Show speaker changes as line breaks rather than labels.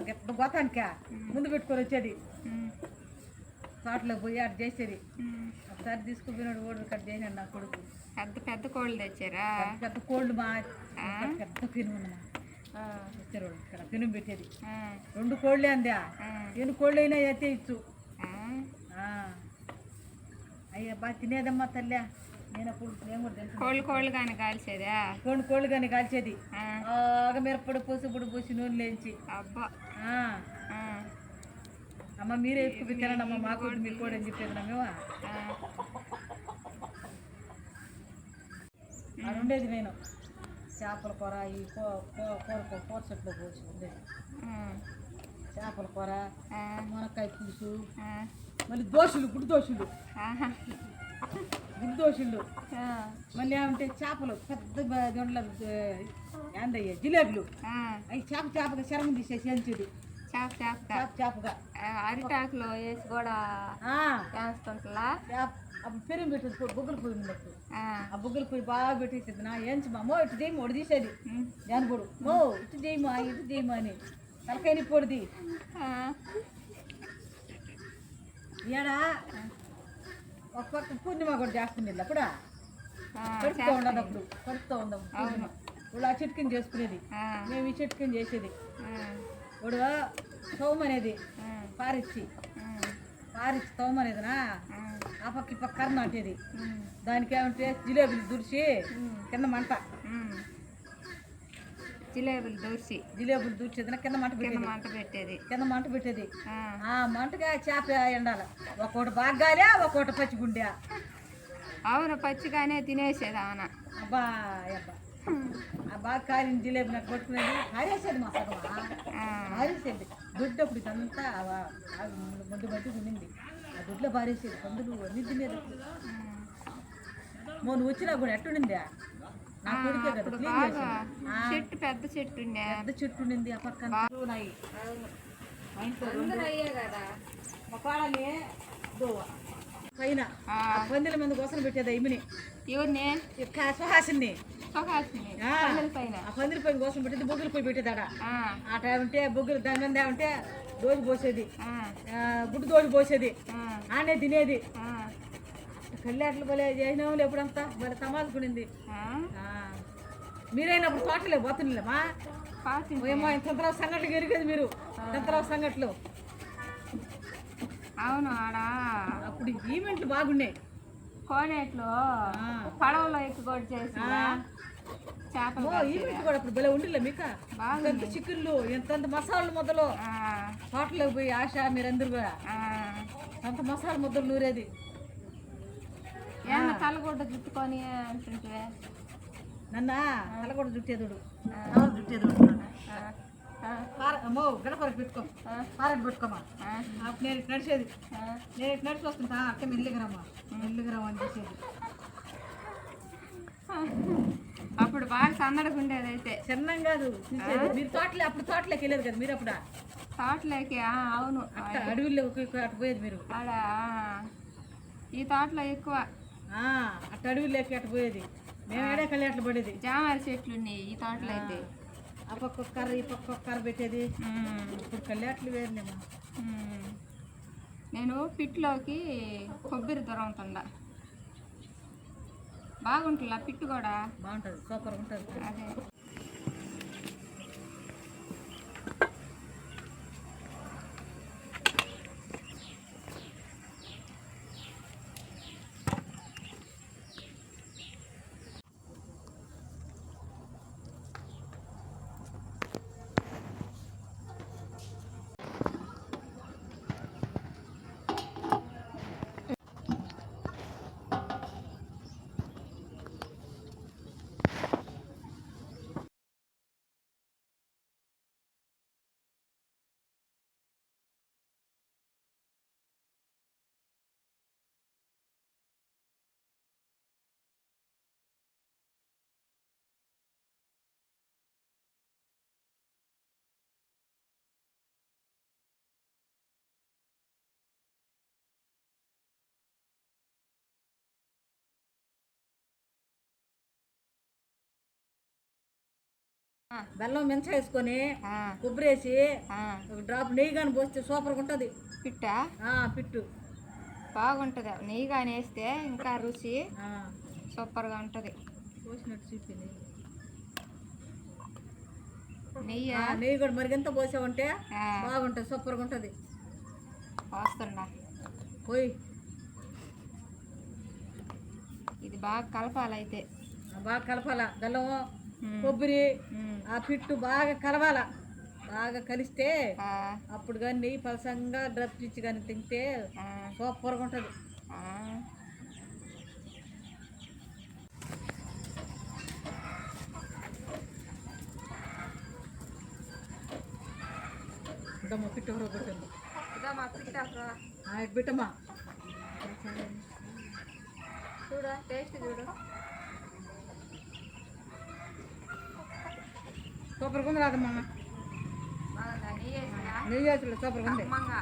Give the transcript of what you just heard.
పెద్ద గోతానికా ముందు పెట్టుకొని వచ్చేది తోటలో పోయి అటు చేసేది. ఒకసారి తీసుకుపోయినాడు ఓడి కట్ చేసినాడు నా కొడుకు.
పెద్ద పెద్ద కోళ్ళు తెచ్చారా?
పెద్ద కోళ్ళు మా పెద్ద పెను తెచ్చారు ఇక్కడ పెను పెట్టేది. 2 కోళ్ళే అందా. 8 కోళ్ళు అయినా అయితే ఇచ్చు. అయ్యా బాగా తినేదమ్మా తల్లి. నేను అప్పుడు నేను కూడా
తెలుసు కోళ్ళు కానీ కాల్చేదా?
కోళ్ళు కానీ కాల్చేది. బాగా మిరప్పొడి పోసి నూనె లేంచి.
అబ్బా
అమ్మ మీరే ఎక్కువ తినండి అమ్మ, మా కోడి మీ కోడి అని చెప్పేది నా మేము. అది ఉండేది నేను చేపల కూర ఈ కూర చెట్లో పోసి ఉండేది. చేపల కూర, మునక్కాయ పులుసు, మళ్ళీ దోశలు, గుడ్డు దోశలు, మళ్ళీ ఏమంటే చేపలు పెద్ద ఏందయ్యా జిలేబులు. అవి చేపగా శరం తీసేసి ఎంచేది. చేపగా
అరిటాకులో వేసి కూడా వేస్తుంటా.
అప్పుడు పెరుగు పెట్టేది బొగ్గులు పొయ్యి ఉన్నప్పుడు. ఆ బొగ్గులు పొయ్యి బాగా పెట్టేసేది. నా ఏంచి మో ఇటు చేయమో ఒకటి తీసేది. జానపొడు మో ఇటు చేయమా అని తలకాయని పొడిది. ఏడా ఒక పక్క పూర్ణిమ కూడా చేస్తుంది అప్పుడు కడుపుతూ ఉండదు. అప్పుడు కడుపుతూ ఉందాం ఇప్పుడు ఆ చిట్కిని చేసుకునేది. మేము ఈ చిట్కిని చేసేది. ఇప్పుడు తోమనేది పారిచ్చి తోమనేదినా ఆ పక్క ఈ పక్క కర్ర నాటేది. దానికి ఏమంటే జిలేబులు దురిచి కింద మంట
జిలేబులు దూర్చేది కింద మంట పెట్టేది. ఆ మంటగా చేప ఎండాలి. ఒక్కోటి బాగాలే ఒక్కోటి పచ్చి గుండె. అవును పచ్చిగానే తినేసేది. అవునా
అబ్బా ఆ బాగా కాలిన జిలేబీ నాకు కొట్టుకునేది. ఆరేసేది మా సగం ఆరేసేది. దొడ్డు అప్పుడు ఇదంతా మధ్య ఉండింది. ఆ దొడ్లో బారేసేది. పందులు అన్ని తినేది. నువ్వు వచ్చినా కూడా ఎట్టుండింది నా కొడుకే కదా.
చెట్టు పెద్ద చెట్టు
ఉండింది. ఆ పక్కన మా కోడని పైన పందుల మంది కోసం పెట్టేది. ఇమిని
ఎవరిని?
సుహాసిని.
ఆ
పందిరి పైన కోసం పెట్టేది. బొగ్గులు పోయి పెట్టేదాడ. ఆ టైం ఉంటే బొగ్గులు దాని మీద ఏమంటే దోజు పోసేది. గుడ్డు దోజు పోసేది. ఆనే తినేది. కళ్ళేట్లు పోలే చేసినాములు ఎప్పుడంతా మరి తమాసుకునింది. మీరైనప్పుడు తోటలే పోతుండేమా ఏమో తంతరావు సంఘటనలు ఎరిగేది మీరు. తంతరావు సంఘటనలు
అవును. ఆడ
అప్పుడు ఈవెంట్లు బాగున్నాయి.
కోనేట్లో పడవలో ఎక్కువ చేసి చేపలు
ఈవెంట్లు కూడా అప్పుడు భలే ఉండిలే మీకు. ఎంత చిక్కుళ్ళు ఎంతంత మసాలా ముద్దలు తోటలోకి పోయి ఆశ మీరందరూ కూడా అంత మసాలా ముద్దలు నూరేది.
తలగొడ్డ జుట్టుకొని అంటుంటే
నన్న తలగొడ్డ జుట్టేదుడు గడపరకు పెట్టుకో పారెట్ పెట్టుకోమా. నేను ఇటు నడిచేది. నేను ఇటు నడిచి వస్తుంటా అట్టే మెల్లిగరమ్మా అని చేసేది.
అప్పుడు బాగా సన్నడగా ఉండేది. అయితే
చిన్నం కాదు మీరు తోటలే. అప్పుడు తోటలోకి వెళ్ళేది కదా మీరు. అప్పుడు
తోటలోకి అవును
అడవుల్లో అటు పోయేది మీరు.
ఆడ ఈ తోటలో ఎక్కువ
అటు అడవుల్లోకి అటు పోయేది. మేము ఏడే కళ్ళి అట్లా పడేది.
జామారి చెట్లు ఉన్నాయి ఈ తోటలో. అయితే
ఆ పక్క కర్ర ఈ పక్క కర్ర పెట్టేది. ఇప్పుడు కళ్ళి అట్లు వేరులేమా.
నేను పిట్టులోకి కొబ్బరి దొరుకుతుండా బాగుంటుందా? పిట్టు కూడా
బాగుంటుంది. సూపర్ ఉంటుంది.
అదే
బెల్లం మెంచ వేసుకొని
ఆ,
కొబ్బరి వేసి
ఆ.
ఒక డ్రాప్ నెయ్యి కానీ పోస్తే సూపర్గా ఉంటుంది.
పిట్టా
పిట్టు
బాగుంటుంది. నెయ్యి కానీ వేస్తే ఇంకా రుచి
ఆ,
సూపర్గా ఉంటుంది.
పోసినట్టు చూపింది.
నెయ్యి
నెయ్యి కూడా మరిగంత పోసావంటే
ఆ,
బాగుంటుంది, సూపర్గా ఉంటుంది.
పోస్తుండా.
పోయి
ఇది బాగా కలపాలైతే.
బాగా కలపాల. బెల్లం
ఉమ్,
కొబ్బరి
ఉమ్,
ఆ పిట్టు బాగా కలవాల. బాగా కలిస్తే
ఆ,
అప్పుడు కానీ నెయ్యి పలసంగా డ్రప్ ఇచ్చి కానీ తింటే
ఆ,
సూపర్గా ఉంటుంది.
ఆ.
ఇదమ్మా పిట్టు ఒకరు కొట్టింది.
ఇదా మా పిట్ట
ఇటు బిట్టమ్మా.
చూడు, టేస్ట్ చూడు.
సూపర్గా ఉంది రాదమ్మా.
బాగుందా? నెయ్యి వేసినా
నెయ్యి వేసుడు సూపర్గా ఉంది.
అమ్మంగా